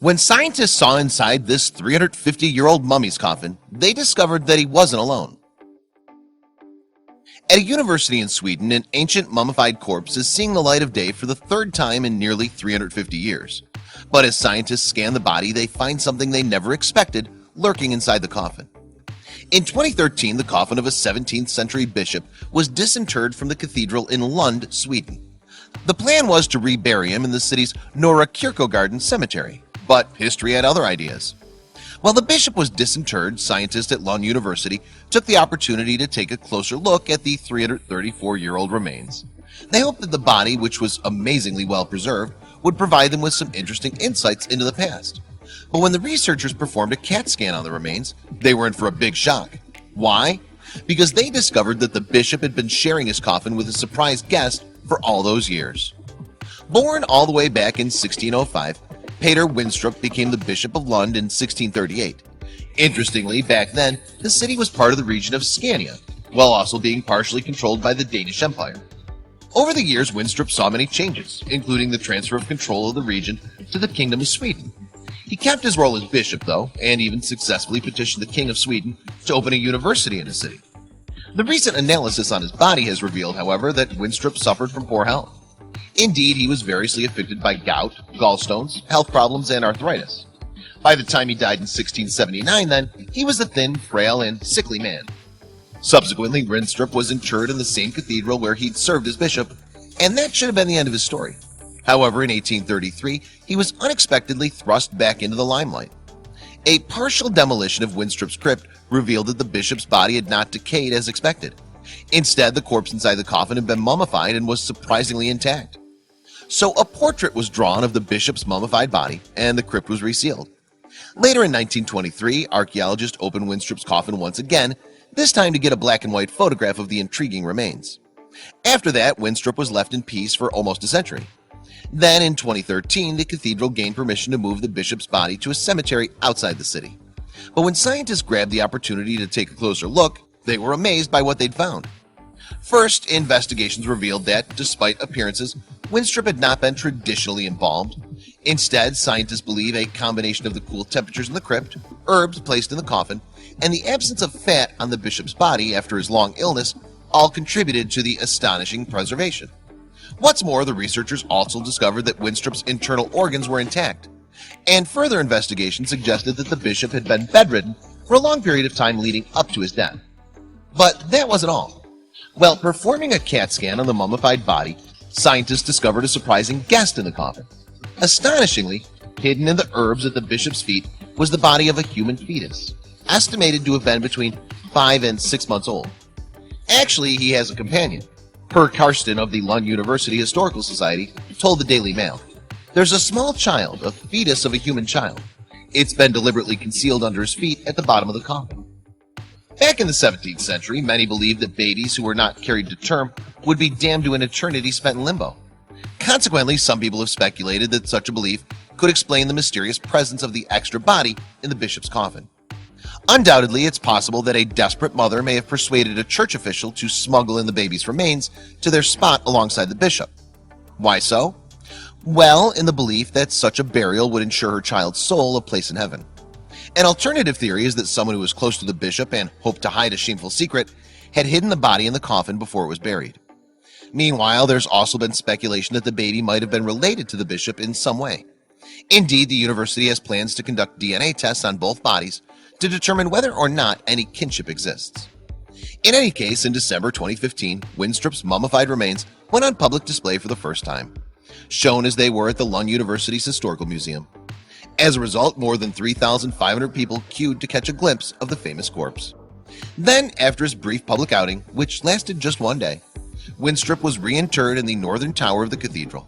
When scientists saw inside this 350-year-old mummy's coffin, they discovered that he wasn't alone. At a university in Sweden, an ancient mummified corpse is seeing the light of day for the third time in nearly 350 years. But as scientists scan the body, they find something they never expected lurking inside the coffin. In 2013, the coffin of a 17th century bishop was disinterred from the cathedral in Lund, Sweden. The plan was to rebury him in the city's Norra Kyrkogården cemetery, but history had other ideas. While the bishop was disinterred, scientists at Lund University took the opportunity to take a closer look at the 334-year-old remains. They hoped that the body, which was amazingly well preserved, would provide them with some interesting insights into the past. But when the researchers performed a CAT scan on the remains, they were in for a big shock. Why? Because they discovered that the bishop had been sharing his coffin with a surprise guest for all those years. Born all the way back in 1605, Peter Winstrup became the Bishop of Lund in 1638. Interestingly, back then, the city was part of the region of Scania, while also being partially controlled by the Danish Empire. Over the years, Winstrup saw many changes, including the transfer of control of the region to the Kingdom of Sweden. He kept his role as bishop, though, and even successfully petitioned the King of Sweden to open a university in his city. The recent analysis on his body has revealed, however, that Winstrup suffered from poor health. Indeed, he was variously afflicted by gout, gallstones, health problems, and arthritis. By the time he died in 1679, then, he was a thin, frail, and sickly man. Subsequently, Winstrup was interred in the same cathedral where he'd served as bishop, and that should have been the end of his story. However, in 1833, he was unexpectedly thrust back into the limelight. A partial demolition of Winstrup's crypt revealed that the bishop's body had not decayed as expected. Instead, the corpse inside the coffin had been mummified and was surprisingly intact. So a portrait was drawn of the bishop's mummified body, and the crypt was resealed. Later in 1923, archaeologists opened Winstrup's coffin once again, this time to get a black and white photograph of the intriguing remains. After that, Winstrup was left in peace for almost a century. Then in 2013, the cathedral gained permission to move the bishop's body to a cemetery outside the city. But when scientists grabbed the opportunity to take a closer look, they were amazed by what they'd found. First, investigations revealed that, despite appearances, Winstrup had not been traditionally embalmed. Instead, scientists believe a combination of the cool temperatures in the crypt, herbs placed in the coffin, and the absence of fat on the bishop's body after his long illness all contributed to the astonishing preservation. What's more, the researchers also discovered that Winstrup's internal organs were intact, and further investigation suggested that the bishop had been bedridden for a long period of time leading up to his death. But that wasn't all. While performing a CAT scan on the mummified body, scientists discovered a surprising guest in the coffin. Astonishingly, hidden in the herbs at the bishop's feet was the body of a human fetus, estimated to have been between 5 and 6 months old. Actually, he has a companion. Per Karsten of the Lund University Historical Society told the Daily Mail, "There's a small child, a fetus of a human child. It's been deliberately concealed under his feet at the bottom of the coffin." Back in the 17th century, many believed that babies who were not carried to term would be damned to an eternity spent in limbo. Consequently, some people have speculated that such a belief could explain the mysterious presence of the extra body in the bishop's coffin. Undoubtedly, it's possible that a desperate mother may have persuaded a church official to smuggle in the baby's remains to their spot alongside the bishop. Why so? Well, in the belief that such a burial would ensure her child's soul a place in heaven. An alternative theory is that someone who was close to the bishop and hoped to hide a shameful secret had hidden the body in the coffin before it was buried. Meanwhile, there's also been speculation that the baby might have been related to the bishop in some way. Indeed, the university has plans to conduct DNA tests on both bodies to determine whether or not any kinship exists. In any case, in December 2015, Winstrup's mummified remains went on public display for the first time, shown as they were at the Lund University's Historical Museum. As a result, more than 3,500 people queued to catch a glimpse of the famous corpse. Then, after his brief public outing, which lasted just one day, Winstrup was reinterred in the northern tower of the cathedral.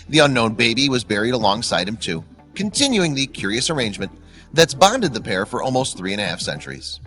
The unknown baby was buried alongside him too, continuing the curious arrangement that's bonded the pair for almost 3.5 centuries.